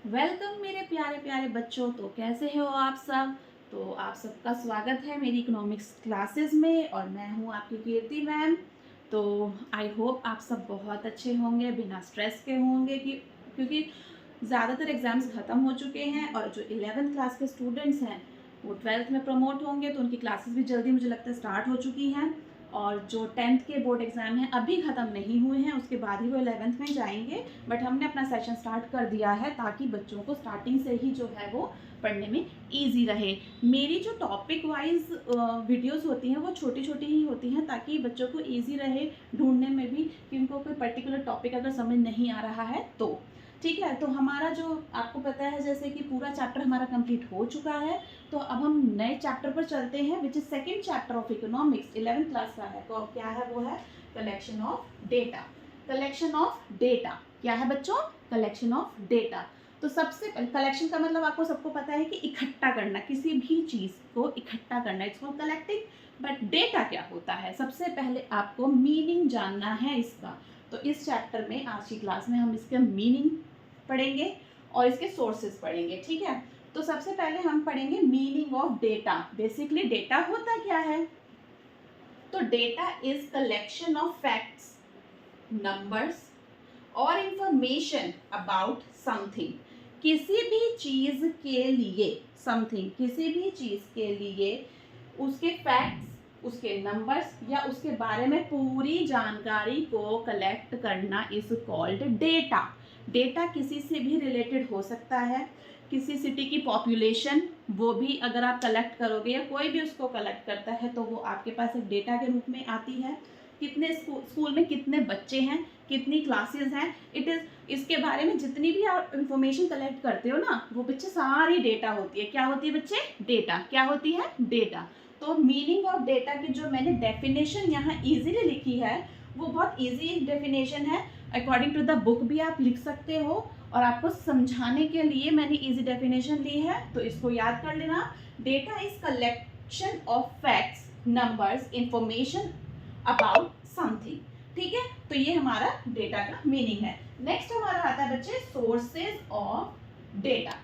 Welcome मेरे प्यारे प्यारे बच्चों। तो कैसे हो आप सब। तो आप सबका स्वागत है मेरी इकोनॉमिक्स क्लासेस में और मैं हूँ आपकी कीर्ति मैम। तो आई होप आप सब बहुत अच्छे होंगे, बिना स्ट्रेस के होंगे क्योंकि ज़्यादातर एग्ज़ाम्स ख़त्म हो चुके हैं और जो 11th क्लास के स्टूडेंट्स हैं वो 12th में प्रमोट होंगे, तो उनकी क्लासेस भी जल्दी मुझे लगता है स्टार्ट हो चुकी हैं। और जो 10th के बोर्ड एग्ज़ाम हैं अभी ख़त्म नहीं हुए हैं, उसके बाद ही वो 11th में जाएंगे। बट हमने अपना सेशन स्टार्ट कर दिया है ताकि बच्चों को स्टार्टिंग से ही जो है वो पढ़ने में ईजी रहे। मेरी जो टॉपिक वाइज वीडियोस होती हैं वो छोटी छोटी ही होती हैं ताकि बच्चों को ईजी रहे ढूंढने में भी कि उनको कोई पर्टिकुलर टॉपिक अगर समझ नहीं आ रहा है तो। ठीक है, तो हमारा जो आपको पता है जैसे कि पूरा चैप्टर हमारा कंप्लीट हो चुका है। तो अब हम नए चैप्टर पर चलते हैं which is second chapter of economics, 11th class का है। तो क्या है वो है collection of data. Collection of data क्या है बच्चों? Collection of data. तो सबसे पहले कलेक्शन का मतलब आपको सबको पता है कि इकट्ठा करना, किसी भी चीज़ को इकट्ठा करना, it's called collecting. But data क्या होता है? सबसे पहले आपको मीनिंग जानना है इसका। तो इस चैप्टर में आज की क्लास में हम इसका मीनिंग पढ़ेंगे और इसके सोर्सेज पढ़ेंगे। ठीक है, तो सबसे पहले हम पढ़ेंगे meaning of data. Basically data होता क्या है? तो data is collection of facts, numbers और इंफॉर्मेशन अबाउट समथिंग। किसी भी चीज के लिए समथिंग, किसी भी चीज के लिए उसके फैक्ट्स, उसके नंबर्स या उसके बारे में पूरी जानकारी को कलेक्ट करना इज कॉल्ड डेटा। डेटा किसी से भी रिलेटेड हो सकता है। किसी सिटी की पॉपुलेशन, वो भी अगर आप कलेक्ट करोगे या कोई भी उसको कलेक्ट करता है तो वो आपके पास एक डेटा के रूप में आती है। कितने स्कूल में कितने बच्चे हैं, कितनी क्लासेस हैं, इट इज़ इसके बारे में जितनी भी आप इंफॉर्मेशन कलेक्ट करते हो ना वो बच्चे सारी डेटा होती है। क्या होती है बच्चे? डेटा। क्या होती है? डेटा। तो मीनिंग ऑफ डेटा की जो मैंने डेफिनेशन यहाँ इजीली लिखी है वो बहुत इजी डेफिनेशन है। अकॉर्डिंग टू द बुक भी आप लिख सकते हो और आपको समझाने के लिए मैंने इजी डेफिनेशन ली है, तो इसको याद कर लेना। Data is collection of facts, numbers, information about something. ठीक है, तो ये हमारा डेटा का मीनिंग है। नेक्स्ट हमारा आता है बच्चे sources of data.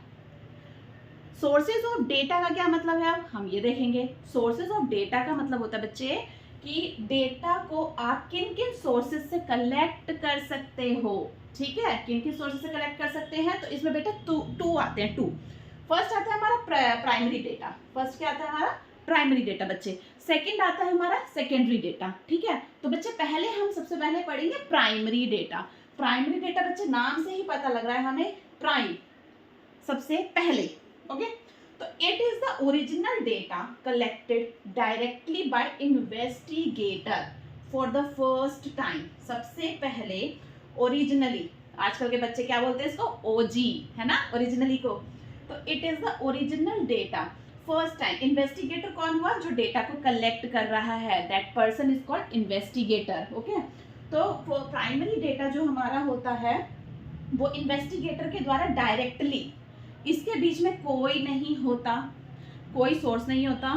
Sources of data का क्या मतलब है अब हम ये देखेंगे। सोर्सेज ऑफ डेटा का मतलब होता है बच्चे कि डेटा को आप किन किन सोर्सेज से कलेक्ट कर सकते हो। ठीक है, किन किन सोर्सेज से कलेक्ट कर सकते हैं, तो इसमें बेटा टू आते हैं। टू फर्स्ट आता है हमारा प्राइमरी डेटा। फर्स्ट क्या आता है हमारा? प्राइमरी डेटा बच्चे। सेकंड आता है हमारा सेकेंडरी डेटा। ठीक है, तो बच्चे पहले हम सबसे पहले पढ़ेंगे प्राइमरी डेटा। प्राइमरी डेटा बच्चे नाम से ही पता लग रहा है हमें, प्राइम सबसे पहले। ओके, तो it is the original data collected directly by investigator for the first time. सबसे पहले ओरिजिनली, आजकल के बच्चे क्या बोलते हैं इसको? ओजी, है ना, ओरिजिनली को। तो it is the original data first time. Investigator कौन हुआ? जो डेटा को कलेक्ट कर रहा है, that person is called investigator. Okay, तो प्राइमरी डेटा जो हमारा होता है वो इन्वेस्टिगेटर के द्वारा डायरेक्टली, इसके बीच में कोई नहीं होता, कोई सोर्स नहीं होता।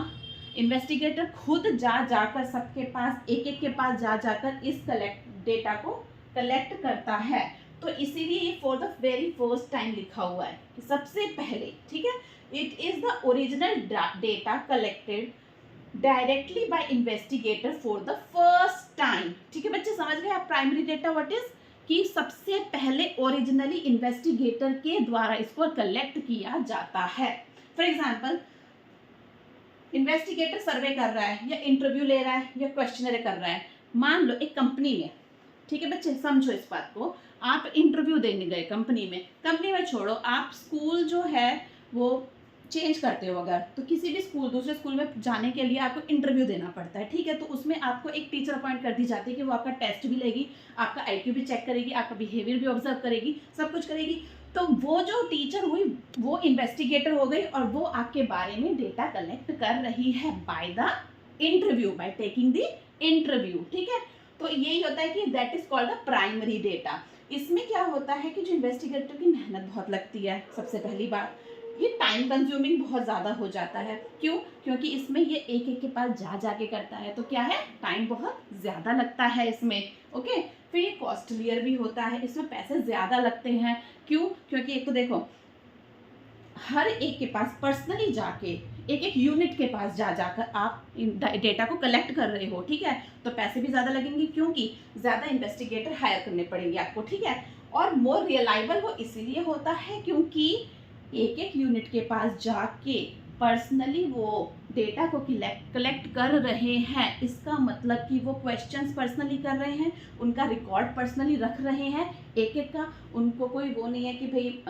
इन्वेस्टिगेटर खुद जाकर सबके पास, एक एक के पास जाकर इस डेटा को कलेक्ट करता है। तो इसीलिए ये for the very first time लिखा हुआ है कि सबसे पहले। ठीक है, it is the original data collected directly by investigator for the first time. ठीक है बच्चे, समझ गए आप प्राइमरी डेटा व्हाट इज? कि सबसे पहले ओरिजिनली इन्वेस्टिगेटर के द्वारा इसको कलेक्ट किया जाता है। फॉर एग्जाम्पल, इन्वेस्टिगेटर सर्वे कर रहा है या इंटरव्यू ले रहा है या क्वेश्चनर कर रहा है, मान लो एक कंपनी में। ठीक है बच्चे, समझो इस बात को। आप इंटरव्यू देने गए कंपनी में, कंपनी में छोड़ो, आप स्कूल जो है वो चेंज करते हो अगर, तो किसी भी स्कूल, दूसरे स्कूल में जाने के लिए आपको इंटरव्यू देना पड़ता है। ठीक है, तो उसमें आपको एक टीचर अपॉइंट कर दी जाती है कि वो आपका टेस्ट भी लेगी, आपका आईक्यू भी चेक करेगी, आपका बिहेवियर भी ऑब्जर्व करेगी, सब कुछ करेगी। तो वो जो टीचर हुई वो इन्वेस्टिगेटर हो गई और वो आपके बारे में डेटा कलेक्ट कर रही है by the interview, by taking the interview. ठीक है, तो यही होता है कि that is called the primary data. इसमें क्या होता है कि जो इन्वेस्टिगेटर की मेहनत बहुत लगती है, सबसे पहली बात ये टाइम कंज्यूमिंग बहुत ज़्यादा हो जाता है। क्यों? क्योंकि इसमें ये एक एक के पास जाके करता है, तो क्या है, टाइम बहुत ज़्यादा लगता है इसमें। ओके, फिर ये कॉस्टलियर भी होता है, इसमें पैसे ज़्यादा लगते हैं। क्यों? क्योंकि एक तो देखो, हर एक के पास पर्सनली जाके एक एक यूनिट के पास जाकर आप डेटा को कलेक्ट कर रहे हो, ठीक है, तो पैसे भी ज़्यादा लगेंगे क्योंकि ज़्यादा इन्वेस्टिगेटर हायर करने पड़ेंगे आपको, ठीक है। और मोर रियलाइबल वो इसीलिए होता है क्योंकि एक एक यूनिट के पास जाके पर्सनली वो डेटा को कलेक्ट कर रहे हैं। इसका मतलब कि वो क्वेश्चंस पर्सनली कर रहे हैं, उनका रिकॉर्ड पर्सनली रख रहे हैं एक एक का। उनको कोई वो नहीं है कि भाई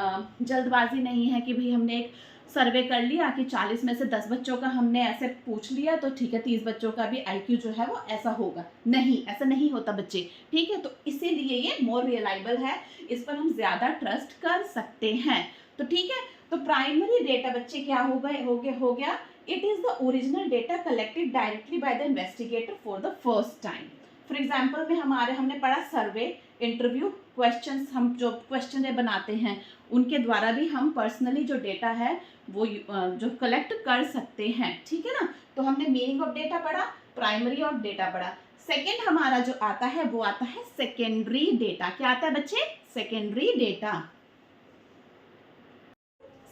जल्दबाजी नहीं है कि भाई हमने एक सर्वे कर लिया कि 40 में से 10 बच्चों का हमने ऐसे पूछ लिया तो ठीक है 30 बच्चों का भी आईक्यू जो है वो ऐसा होगा। नहीं, ऐसा नहीं होता बच्चे, ठीक है। तो इसीलिए ये मोर रियलाइबल है, इस पर हम ज़्यादा ट्रस्ट कर सकते हैं। तो ठीक है, तो प्राइमरी डेटा बच्चे क्या हो गया it is the original data collected directly by the investigator for the first time. For example में हमने पढ़ा सर्वे, इंटरव्यू, क्वेश्चंस, हम जो क्वेश्चन बनाते हैं उनके द्वारा भी हम पर्सनली जो डेटा है वो जो कलेक्ट कर सकते हैं, ठीक है ना। तो हमने मीनिंग ऑफ डेटा पढ़ा, प्राइमरी ऑफ डेटा पढ़ा। सेकेंड हमारा जो आता है वो आता है सेकेंडरी डेटा। क्या आता है बच्चे? Secondary data.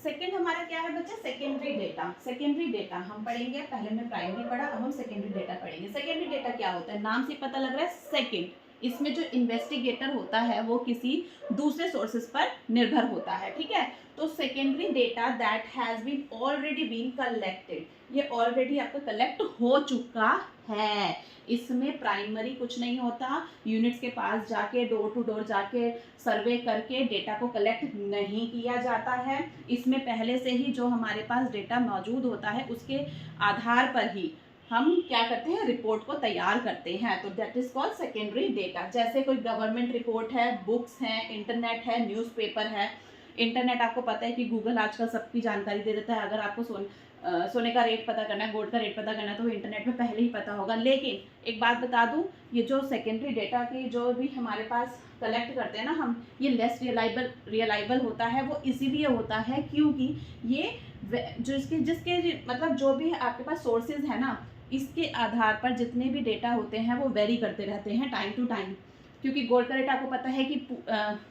सेकेंड हमारा क्या है बच्चे? Secondary data. सेकेंडरी डेटा हम पढ़ेंगे, पहले हमने प्राइमरी पढ़ा, अब हम सेकेंडरी डेटा पढ़ेंगे। सेकेंडरी डेटा क्या होता है? नाम से पता लग रहा है सेकेंड। इसमें जो इन्वेस्टिगेटर होता है वो किसी दूसरे सोर्सेज पर निर्भर होता है, ठीक है। तो secondary data that has been already been collected, ये ऑलरेडी आपका कलेक्ट हो चुका है। इसमें प्राइमरी कुछ नहीं होता, यूनिट्स के पास जाके डोर टू डोर जाके सर्वे करके डेटा को कलेक्ट नहीं किया जाता है। इसमें पहले से ही जो हमारे पास डेटा मौजूद होता है उसके आधार पर ही हम क्या करते हैं, रिपोर्ट को तैयार करते हैं। तो that is called secondary data. जैसे कोई गवर्नमेंट रिपोर्ट है, बुक्स हैं, इंटरनेट है, न्यूज़पेपर है। इंटरनेट आपको पता है कि गूगल आजकल सबकी जानकारी दे देता है। अगर आपको सोने का रेट पता करना है, गोल्ड का रेट पता करना है तो इंटरनेट में पहले ही पता होगा। लेकिन एक बात बता दूं, ये जो सेकेंडरी डेटा की जो भी हमारे पास कलेक्ट करते हैं ना हम, ये लेस रियलाइबल होता है। वो इसीलिए होता है क्योंकि ये जो जिसके मतलब जो भी आपके पास सोर्सेज है ना, इसके आधार पर जितने भी डेटा होते हैं वो वेरी करते रहते हैं टाइम टू टाइम। क्योंकि गोल्ड का रेट आपको पता है कि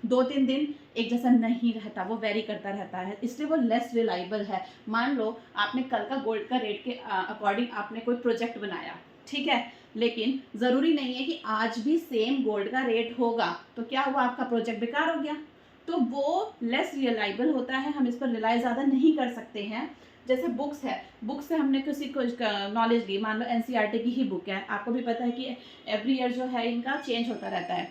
2-3 दिन एक जैसा नहीं रहता, वो वेरी करता रहता है, इसलिए वो लेस रिलायबल है। मान लो आपने कल का गोल्ड का रेट के अकॉर्डिंग आपने कोई प्रोजेक्ट बनाया, ठीक है, लेकिन ज़रूरी नहीं है कि आज भी सेम गोल्ड का रेट होगा। तो क्या हुआ, आपका प्रोजेक्ट बेकार हो गया। तो वो लेस रियलाइबल होता है, हम इस पर रिलाई ज़्यादा नहीं कर सकते हैं। जैसे बुक्स है, बुक से हमने किसी को नॉलेज ली, मान लो एनसीईआरटी की ही बुक है, आपको भी पता है कि एवरी ईयर जो है इनका चेंज होता रहता है।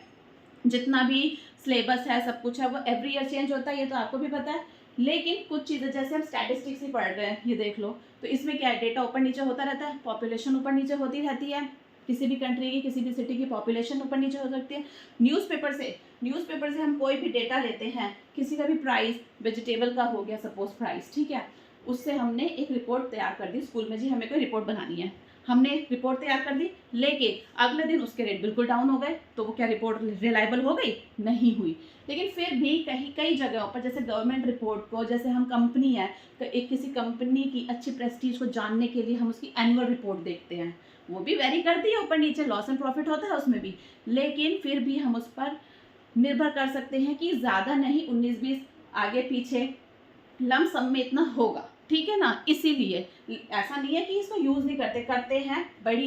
जितना भी सिलेबस है, सब कुछ है, वो एवरी ईयर चेंज होता है, ये तो आपको भी पता है। लेकिन कुछ चीज़ें जैसे हम स्टैटिस्टिक्स ही पढ़ रहे हैं, ये देख लो, तो इसमें क्या है, डेटा ऊपर नीचे होता रहता है, पॉपुलेशन ऊपर नीचे होती रहती है। किसी भी कंट्री की, किसी भी सिटी की पॉपुलेशन ऊपर नीचे हो सकती है। न्यूज़पेपर से हम कोई भी डेटा लेते हैं, किसी का भी प्राइस, वेजिटेबल का हो गया सपोज प्राइस, ठीक है, उससे हमने एक रिपोर्ट तैयार कर दी। स्कूल में जी हमें कोई रिपोर्ट बनानी है, हमने रिपोर्ट तैयार कर दी, लेकिन अगले दिन उसके रेट बिल्कुल डाउन हो गए, तो वो क्या रिपोर्ट रिलायबल हो गई? नहीं हुई। लेकिन फिर भी कई जगहों पर, जैसे गवर्नमेंट रिपोर्ट को, जैसे हम कंपनी है, एक किसी कंपनी की अच्छी प्रेस्टीज को जानने के लिए हम उसकी एनुअल रिपोर्ट देखते हैं, वो भी वेरी करती है ऊपर नीचे, लॉस एंड प्रॉफिट होता है उसमें भी, लेकिन फिर भी हम उस पर निर्भर कर सकते हैं कि ज़्यादा नहीं, 19-20 आगे पीछे लमसम में इतना होगा, ठीक है ना। इसीलिए ऐसा नहीं है कि इसको यूज़ नहीं करते हैं। बड़ी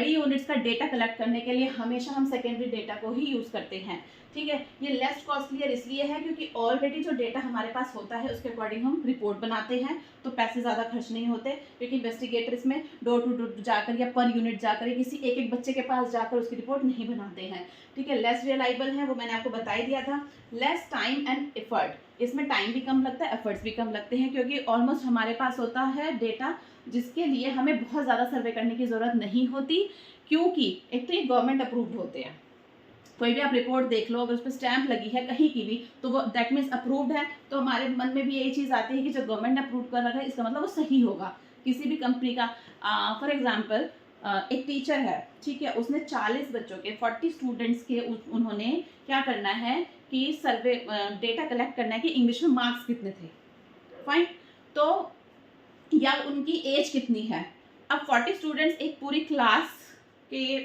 यूनिट्स का डेटा कलेक्ट करने के लिए हमेशा हम सेकेंडरी डेटा को ही यूज़ करते हैं, ठीक है। ये लेस कॉस्टलियर इसलिए है क्योंकि ऑलरेडी जो डेटा हमारे पास होता है उसके अकॉर्डिंग हम रिपोर्ट बनाते हैं, तो पैसे ज़्यादा खर्च नहीं होते। क्योंकि इन्वेस्टिगेटर इसमें डोर टू डोर जाकर या पर यूनिट जाकर, किसी एक एक बच्चे के पास जाकर उसकी रिपोर्ट नहीं बनाते हैं, ठीक है। लेस रियलाइबल है, वो मैंने आपको बता ही दिया था। लेस टाइम एंड एफर्ट, इसमें टाइम भी कम लगता है, एफर्ट्स भी कम लगते हैं, क्योंकि ऑलमोस्ट हमारे पास होता है डेटा जिसके लिए हमें बहुत ज़्यादा सर्वे करने की ज़रूरत नहीं होती। क्योंकि एक तो ये गवर्नमेंट अप्रूव्ड होते हैं, कोई भी आप रिपोर्ट देख लो, अगर उस पर स्टैंप लगी है कहीं की भी, तो वो दैट मीन्स अप्रूव्ड है। तो हमारे मन में भी यही चीज़ आती है कि जो गवर्नमेंट ने अप्रूव कर रखा है इसका मतलब वो सही होगा। किसी भी कंपनी का फॉर एग्जाम्पल एक टीचर है, ठीक है, उसने 40 बच्चों के 40 स्टूडेंट्स के उन्होंने क्या करना है कि सर्वे डेटा कलेक्ट करना है कि इंग्लिश में मार्क्स कितने थे, फाइन, तो या उनकी एज कितनी है। अब 40 स्टूडेंट्स एक पूरी क्लास के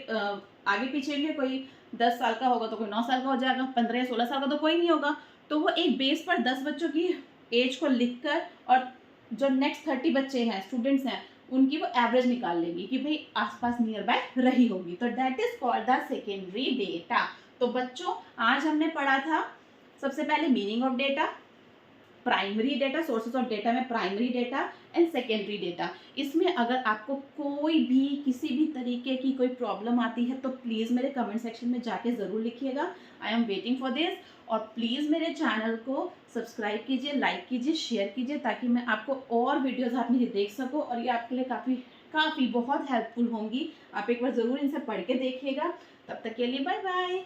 आगे पीछे के, कोई 10 साल का होगा तो कोई 9 साल का हो जाएगा, 15 या 16 साल का तो कोई नहीं होगा। तो वो एक बेस पर 10 बच्चों की एज को लिखकर और जो नेक्स्ट 30 बच्चे हैं, स्टूडेंट्स हैं, उनकी वो एवरेज निकाल लेंगी कि भाई आसपास नियर बाय रही होगी। तो that is called the secondary data. तो बच्चों आज हमने पढ़ा था सबसे पहले meaning of data, primary data, sources of data में primary data and secondary data. इसमें अगर आपको कोई भी किसी भी तरीके की कोई प्रॉब्लम आती है तो प्लीज़ मेरे कमेंट सेक्शन में जाके ज़रूर लिखिएगा। I am waiting for this. और प्लीज़ मेरे चैनल को सब्सक्राइब कीजिए, लाइक कीजिए, शेयर कीजिए, ताकि मैं आपको और वीडियोज़ आप मेरी देख सको और ये आपके लिए काफ़ी बहुत हेल्पफुल होंगी। आप एक बार ज़रूर इनसे पढ़ के देखिएगा। तब तक के लिए बाय बाय।